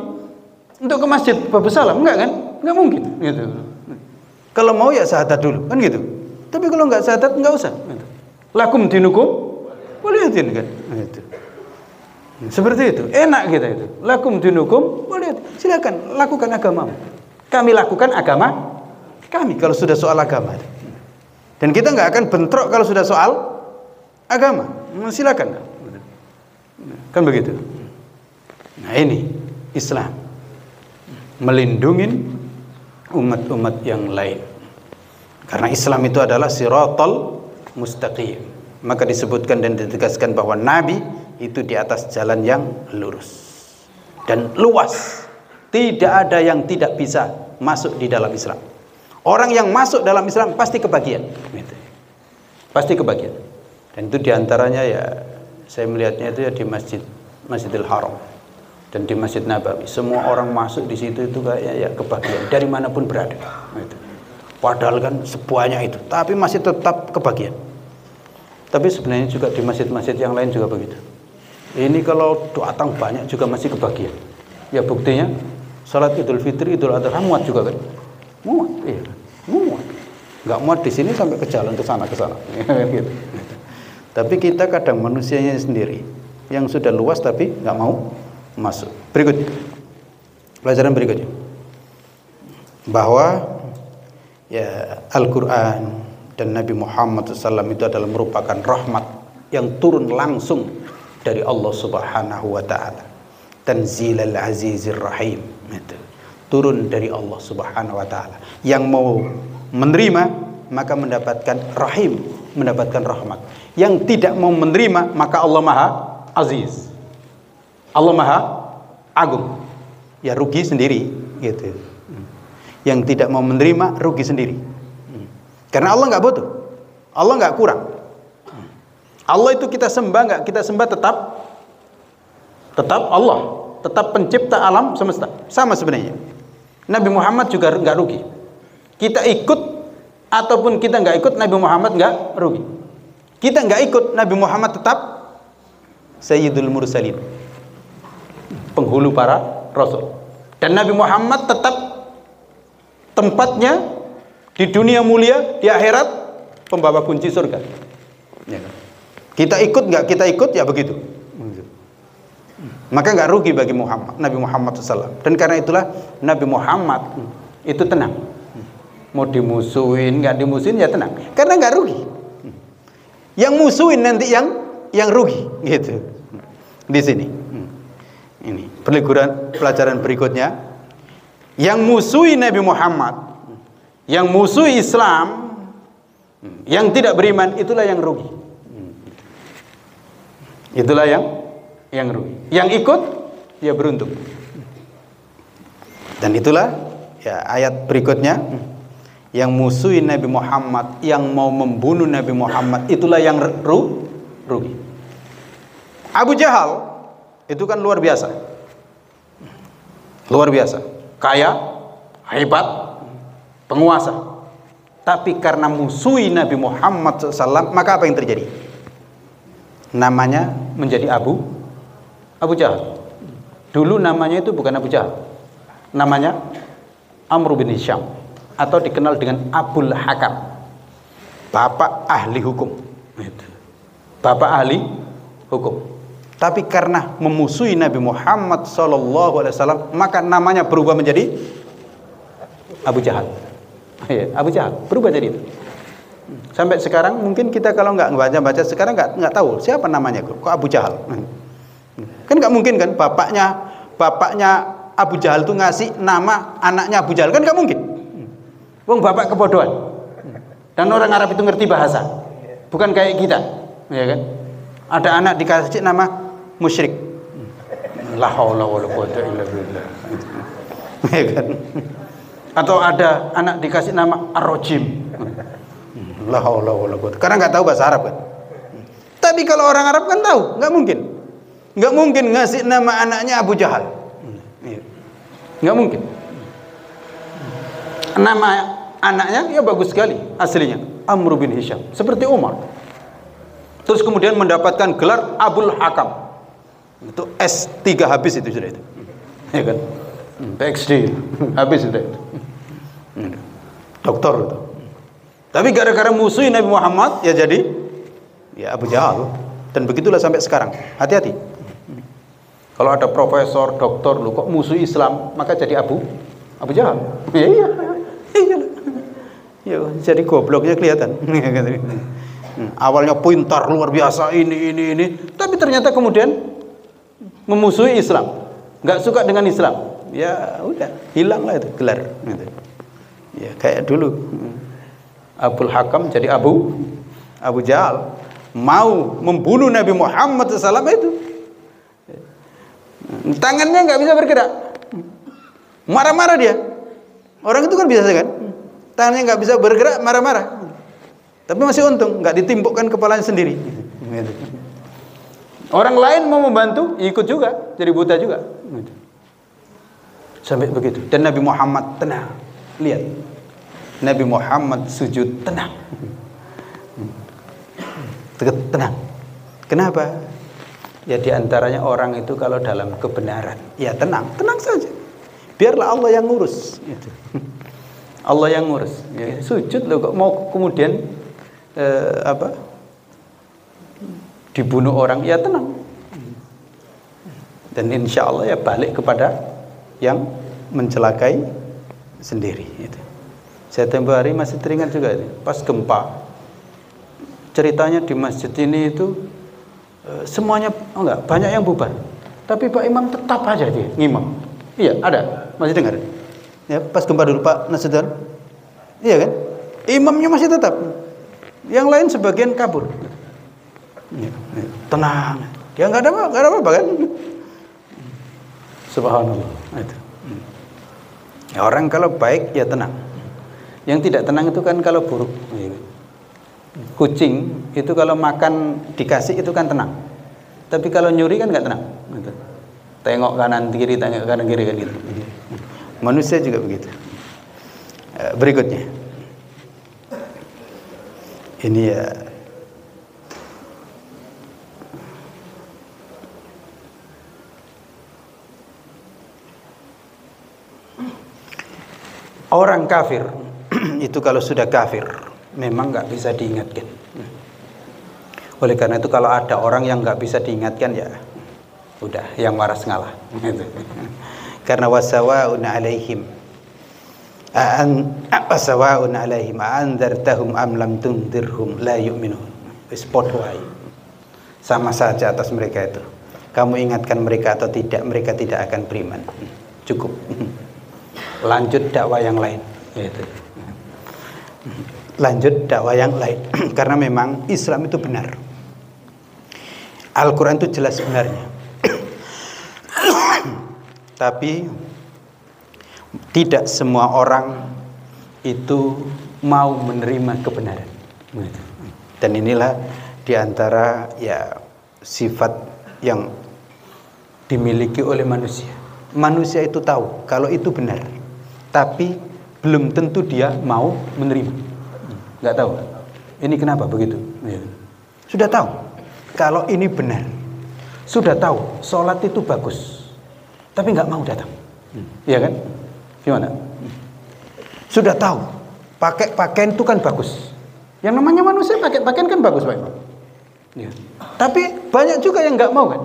untuk ke masjid Babus Salam, enggak kan? Enggak mungkin gitu. Kalau mau ya syahadat dulu, kan gitu. Tapi kalau enggak syahadat enggak usah gitu. Lakum dinukum waliyadin kan. Itu. Seperti itu. Enak kita itu. Lakum dinukum waliyadin. Silakan lakukan agamamu. Kami lakukan agama kami kalau sudah soal agama. Dan kita nggak akan bentrok kalau sudah soal agama. Silakan. Kan begitu. Nah, ini Islam melindungi umat-umat yang lain. Karena Islam itu adalah siratal mustaqim. Maka disebutkan dan ditegaskan bahwa Nabi itu di atas jalan yang lurus dan luas. Tidak ada yang tidak bisa masuk di dalam Islam. Orang yang masuk dalam Islam pasti kebagian. Pasti kebagian. Dan itu diantaranya ya, saya melihatnya itu ya di Masjidil Haram dan di Masjid Nabawi. Semua orang masuk di situ itu kayaknya ya kebagian dari manapun berada. Padahal kan sebanyak itu, tapi masih tetap kebagian. Tapi sebenarnya juga di masjid-masjid yang lain juga begitu. Ini kalau datang banyak juga masih kebagian. Ya buktinya salat Idul Fitri, Idul Adha muat juga kan? Muat, iya, muat. Nggak muat di sini sampai ke jalan ke sana. Gitu. Tapi kita kadang manusianya sendiri yang sudah luas tapi nggak mau masuk. Berikutnya, pelajaran berikutnya, bahwa ya Al-Quran dan Nabi Muhammad SAW itu adalah merupakan rahmat yang turun langsung dari Allah Subhanahu wa Ta'ala. Tanzilal Azizir Rahim, itu turun dari Allah Subhanahu wa Ta'ala. Yang mau menerima maka mendapatkan rahim, mendapatkan rahmat. Yang tidak mau menerima maka Allah Maha Aziz, Allah Maha Agung, ya rugi sendiri gitu. Yang tidak mau menerima rugi sendiri. Karena Allah nggak butuh, Allah nggak kurang. Allah itu kita sembah nggak kita sembah tetap Allah, tetap pencipta alam semesta. Sama sebenarnya. Nabi Muhammad juga nggak rugi. Kita ikut ataupun kita nggak ikut, Nabi Muhammad nggak rugi. Kita nggak ikut, Nabi Muhammad tetap Sayyidul Mursalin, penghulu para rasul. Dan Nabi Muhammad tetap tempatnya di dunia mulia, di akhirat pembawa kunci surga. Kita ikut nggak kita ikut ya begitu. Maka nggak rugi bagi Nabi Muhammad SAW. Dan karena itulah Nabi Muhammad itu tenang. Mau dimusuhin nggak dimusuhin ya tenang. Karena nggak rugi. Yang musuhin nanti yang rugi gitu. Di sini. Ini pelajaran berikutnya. Yang musuhi Nabi Muhammad, yang musuhi Islam, yang tidak beriman, itulah yang rugi. Itulah yang rugi. Yang ikut, ya beruntung. Dan itulah ya ayat berikutnya, yang musuhi Nabi Muhammad, yang mau membunuh Nabi Muhammad, itulah yang rugi. Abu Jahal itu kan luar biasa. Luar biasa. Kaya, hebat, penguasa. Tapi karena musuhi Nabi Muhammad SAW, maka apa yang terjadi? Namanya menjadi Abu Jahal. Dulu namanya itu bukan Abu Jahal. Namanya Amr bin Hisham, atau dikenal dengan Abul Hakam, bapak ahli hukum. Bapak ahli hukum. Tapi karena memusuhi Nabi Muhammad SAW, maka namanya berubah menjadi Abu Jahal. Abu Jahal berubah jadi itu. Sampai sekarang mungkin kita kalau nggak baca sekarang nggak tahu siapa namanya kok Abu Jahal. Kan nggak mungkin kan bapaknya Abu Jahal tuh ngasih nama anaknya Abu Jahal, kan nggak mungkin. Wong bapak kebodohan. Dan orang Arab itu ngerti bahasa, bukan kayak kita, ya kan? Ada anak dikasih nama musyrik, la haula wala quwwata illa billah, ya kan? Atau ada anak dikasih nama ar-rajim, la haula wala quwwata, karena nggak tahu bahasa Arab kan. Tapi kalau orang Arab kan tahu, nggak mungkin ngasih nama anaknya Abu Jahal, nggak mungkin. Nama anaknya ya bagus sekali aslinya, Amr bin Hisham, seperti Umar. Terus kemudian mendapatkan gelar Abul Hakam. Itu S3 habis itu sudah itu. Ya kan? PhD habis sudah itu. Doktor itu. Tapi gara-gara musuhin Nabi Muhammad ya jadi Ya Abu Jahal. Dan begitulah sampai sekarang. Hati-hati. Kalau ada profesor, doktor, lu kok musuh Islam, maka jadi Abu Jahal. Iya. Ya, jadi gobloknya kelihatan. Awalnya pintar luar biasa ini, tapi ternyata kemudian memusuhi Islam, nggak suka dengan Islam. Ya udah, hilanglah itu gelar. Ya kayak dulu Abul Hakam jadi Abu Jahal, mau membunuh Nabi Muhammad SAW itu. Tangannya nggak bisa bergerak, marah-marah dia. Orang itu kan biasa kan, tangannya nggak bisa bergerak, marah-marah. Tapi masih untung nggak ditimpukkan kepalanya sendiri. Orang lain mau membantu, ikut juga, jadi buta juga. Sampai begitu. Dan Nabi Muhammad tenang. Lihat, Nabi Muhammad sujud tenang. Tenang. Kenapa? Ya diantaranya orang itu kalau dalam kebenaran, ya tenang saja. Biarlah Allah yang ngurus. Gitu. Allah yang ngurus. Ya, sujud loh, kok mau kemudian dibunuh orang, ya tenang. Dan insya Allah ya balik kepada yang mencelakai sendiri. Gitu. Saya tempoh hari masih teringat juga ini, pas gempa. Ceritanya di masjid ini itu semuanya banyak yang bubar, tapi Pak Imam tetap aja dia ngimam. Iya, ada, masih dengar ya, pas gempa dulu Pak Nasuddin, iya kan, imamnya masih tetap, yang lain sebagian kabur. Ya, tenang, dia nggak ada apa-apa kan. Subhanallah. Itu. Ya, orang kalau baik ya tenang, yang tidak tenang itu kan kalau buruk. Kucing itu kalau makan dikasih itu kan tenang, tapi kalau nyuri kan nggak tenang. Gitu. Tengok kanan kiri kan gitu. Manusia juga begitu. Berikutnya, ini ya orang kafir itu kalau sudah kafir memang nggak bisa diingatkan. Oleh karena itu kalau ada orang yang nggak bisa diingatkan, ya udah, yang waras ngalah. Karena wasawaun alaihim anzartahum am lam tunzirhum la yu'minun. Wis padha wae. Sama saja atas mereka itu. Kamu ingatkan mereka atau tidak, mereka tidak akan beriman. Cukup. Lanjut dakwah yang lain. Gitu. Lanjut dakwah yang lain. Karena memang Islam itu benar. Al-Quran itu jelas benarnya. Tapi tidak semua orang itu mau menerima kebenaran. Dan inilah diantara ya sifat yang dimiliki oleh manusia. Manusia itu tahu kalau itu benar, tapi belum tentu dia mau menerima. Nggak tahu. Ini kenapa begitu? Sudah tahu kalau ini benar, sudah tahu sholat itu bagus, tapi nggak mau datang. Iya kan? Gimana? Sudah tahu pakai pakaian itu kan bagus. Yang namanya manusia pakai pakaian kan bagus, Pak Imam. Ya. Tapi banyak juga yang nggak mau kan.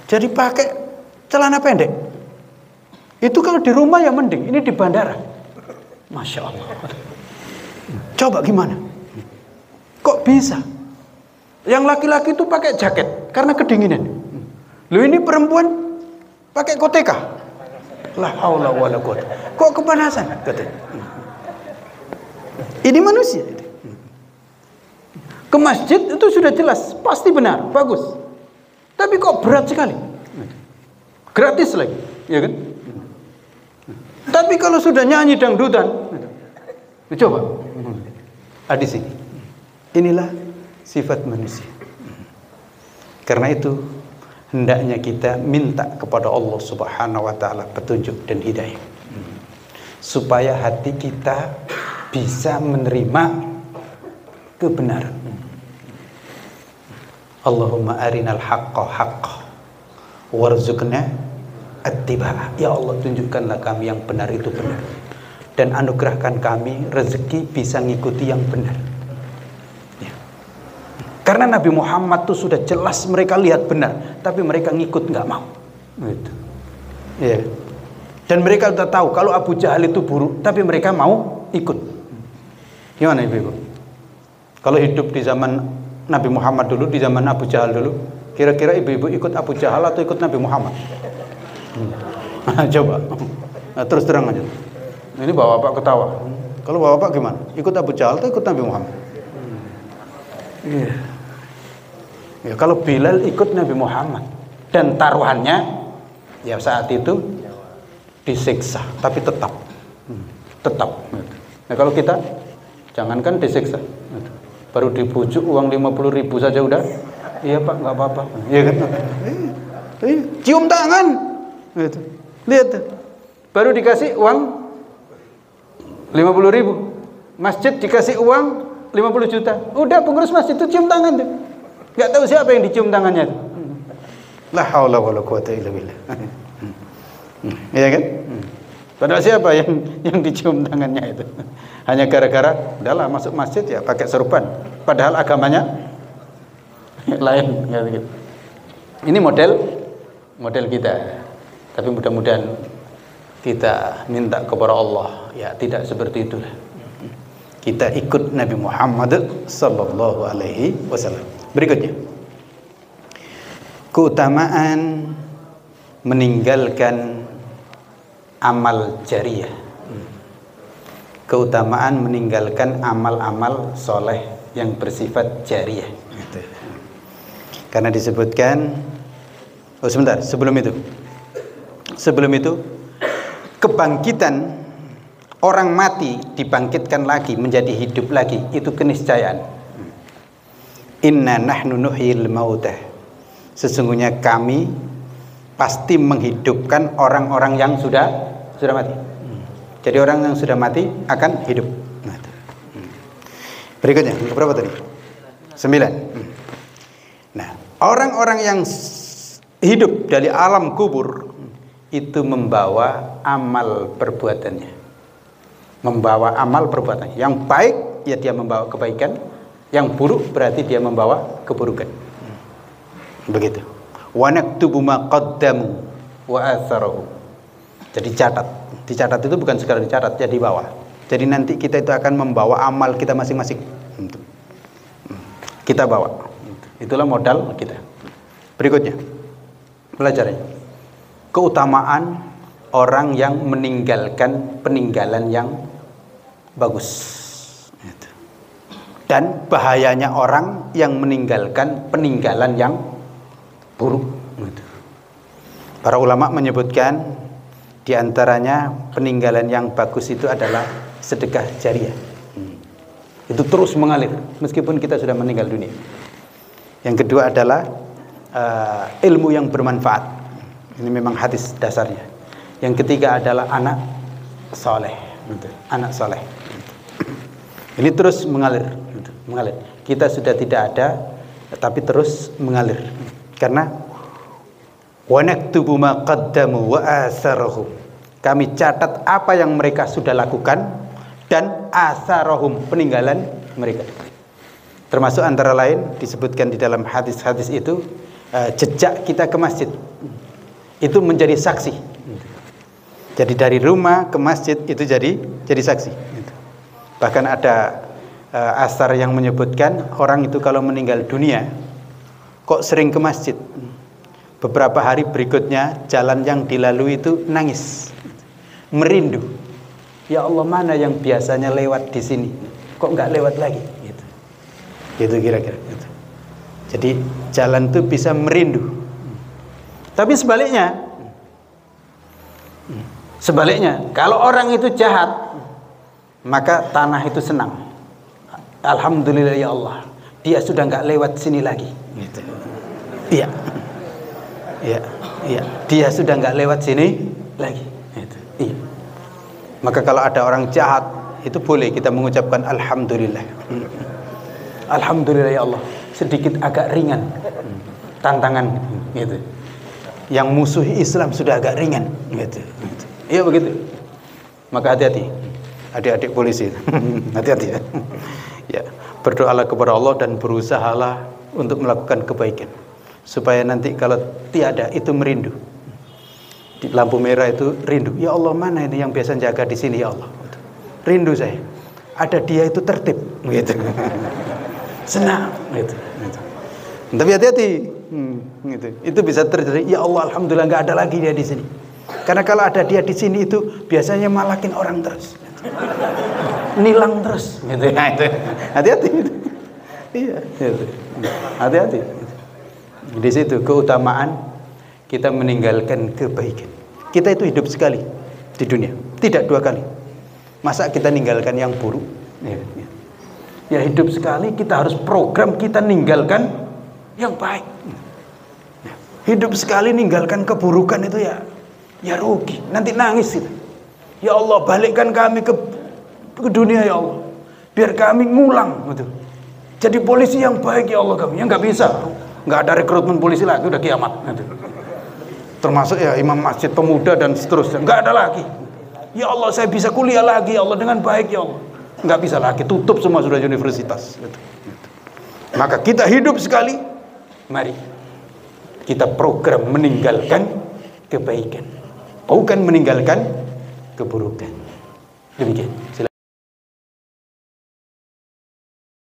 Jadi pakai celana pendek. Itu kalau di rumah ya mending. Ini di bandara, Masya Allah. Coba gimana? Kok bisa? Yang laki-laki itu pakai jaket karena kedinginan. Lu ini perempuan pakai koteka. La haula wala quwata. Kok kepanasan? Katanya. Ini manusia. Ke masjid itu sudah jelas, pasti benar, bagus. Tapi kok berat sekali? Gratis lagi, ya kan? Tapi kalau sudah nyanyi dangdutan, coba. Di sini. Inilah sifat manusia. Karena itu hendaknya kita minta kepada Allah Subhanahu wa taala petunjuk dan hidayah. Supaya hati kita bisa menerima kebenaran. Allahumma arinal haqqa haqqa warzuqna attiba'ah. Ya Allah, tunjukkanlah kami yang benar itu benar, dan anugerahkan kami rezeki bisa ngikuti yang benar. Ya. Karena Nabi Muhammad tuh sudah jelas mereka lihat benar, tapi mereka ngikut nggak mau. Gitu. Ya. Dan mereka sudah tahu kalau Abu Jahal itu buruk, tapi mereka mau ikut. Gimana ibu-ibu? Kalau hidup di zaman Nabi Muhammad dulu, di zaman Abu Jahal dulu, kira-kira ibu-ibu ikut Abu Jahal atau ikut Nabi Muhammad? Coba. Nah, terus terang aja. Ini bapak-bapak ketawa. Kalau bapak-bapak gimana? Ikut Abu Jahal atau ikut Nabi Muhammad? Iya. Ya, kalau Bilal ikut Nabi Muhammad dan taruhannya ya saat itu disiksa, tapi tetap. Nah, kalau kita jangankan disiksa, baru dibujuk uang 50.000 saja udah. Iya Pak, nggak apa-apa. Iya kan? Cium tangan. Gitu. Lihat tuh. Baru dikasih uang 50.000. Masjid dikasih uang 50 juta. Udah pengurus masjid itu cium tangan tuh. Nggak tahu siapa yang dicium tangannya. La haula wala quwata illa billah. Iya kan? Padahal siapa yang dicium tangannya itu? Hanya gara-gara udahlah masuk masjid ya pakai serban. Padahal agamanya lain gitu. Ini model kita. Tapi mudah-mudahan kita minta kepada Allah ya tidak seperti itu. Kita ikut Nabi Muhammad sallallahu alaihi wasallam. Berikutnya, keutamaan meninggalkan amal jariyah. Keutamaan meninggalkan amal-amal soleh yang bersifat jariyah. Karena disebutkan, oh sebentar, sebelum itu kebangkitan orang mati dibangkitkan lagi menjadi hidup lagi, itu keniscayaan. Inna nahnu nuhyil mautah. Sesungguhnya kami pasti menghidupkan orang-orang yang sudah mati. Jadi orang yang sudah mati akan hidup. Berikutnya, berapa tadi? 9. Nah, orang-orang yang hidup dari alam kubur itu membawa amal perbuatannya. Membawa amal perbuatannya. Yang baik ya dia membawa kebaikan, yang buruk berarti dia membawa keburukan. Begitu. Wa naktubu ma qaddamu wa atharahu. Jadi dicatat itu bukan sekadar dicatat, ya di bawah. Jadi nanti kita itu akan membawa amal kita masing-masing. Kita bawa. Itulah modal kita. Berikutnya, pelajarannya. Keutamaan orang yang meninggalkan peninggalan yang bagus. Dan bahayanya orang yang meninggalkan peninggalan yang buruk. Para ulama menyebutkan di antaranya peninggalan yang bagus itu adalah sedekah jariyah. Itu terus mengalir meskipun kita sudah meninggal dunia. Yang kedua adalah ilmu yang bermanfaat. Ini memang hadis dasarnya. Yang ketiga adalah anak soleh. Anak soleh. Ini terus mengalir. Kita sudah tidak ada, tapi terus mengalir. Karena wa naktubu ma qaddamu wa asarahum. Kami catat apa yang mereka sudah lakukan dan asarahum, peninggalan mereka. Termasuk antara lain disebutkan di dalam hadis-hadis itu jejak kita ke masjid. Itu menjadi saksi. Jadi dari rumah ke masjid itu jadi saksi. Bahkan ada asar yang menyebutkan orang itu kalau meninggal dunia kok sering ke masjid. Beberapa hari berikutnya jalan yang dilalui itu nangis, merindu. Ya Allah, mana yang biasanya lewat di sini, kok nggak lewat lagi? Gitu kira-kira. Gitu. Jadi jalan itu bisa merindu. Tapi sebaliknya, kalau orang itu jahat, maka tanah itu senang. Alhamdulillah ya Allah, dia sudah nggak lewat sini lagi. Gitu. Iya. Dia sudah nggak lewat sini lagi. Gitu. Iya. Maka kalau ada orang jahat, itu boleh kita mengucapkan alhamdulillah. Alhamdulillah ya Allah, sedikit agak ringan tantangan. Gitu. Yang musuh Islam sudah agak ringan. Gitu. Iya begitu. Maka hati-hati, adik-adik polisi, hati-hati ya. Ya, berdoalah kepada Allah dan berusahalah untuk melakukan kebaikan, supaya nanti kalau tiada itu merindu. Di lampu merah itu rindu. Ya Allah, mana ini yang biasa jaga di sini ya Allah? Rindu saya. Ada dia itu tertib, gitu. Senang, gitu. Tapi hati-hati, gitu. Itu bisa terjadi. Ya Allah, alhamdulillah nggak ada lagi dia di sini. Karena kalau ada dia di sini itu biasanya malakin orang terus, nilang terus, gitu. Nah, itu hati-hati. Gitu. Iya, gitu. Hati-hati. Di situ keutamaan kita meninggalkan kebaikan. Kita itu hidup sekali di dunia, tidak 2 kali. Masa kita ninggalkan yang buruk? Ya hidup sekali, kita harus program kita ninggalkan yang baik. Hidup sekali ninggalkan keburukan itu ya rugi. Nanti nangis kita. Ya Allah, balikkan kami ke dunia ya Allah, biar kami ngulang gitu. Jadi polisi yang baik ya Allah kami. Ya nggak bisa, nggak ada rekrutmen polisi lagi, udah kiamat gitu. Termasuk ya imam masjid pemuda dan seterusnya, nggak ada lagi. Ya Allah, saya bisa kuliah lagi ya Allah dengan baik ya Allah. Nggak bisa lagi, tutup semua sudah universitas gitu. Maka kita hidup sekali, mari kita program meninggalkan kebaikan, bukan meninggalkan keburukan. Demikian.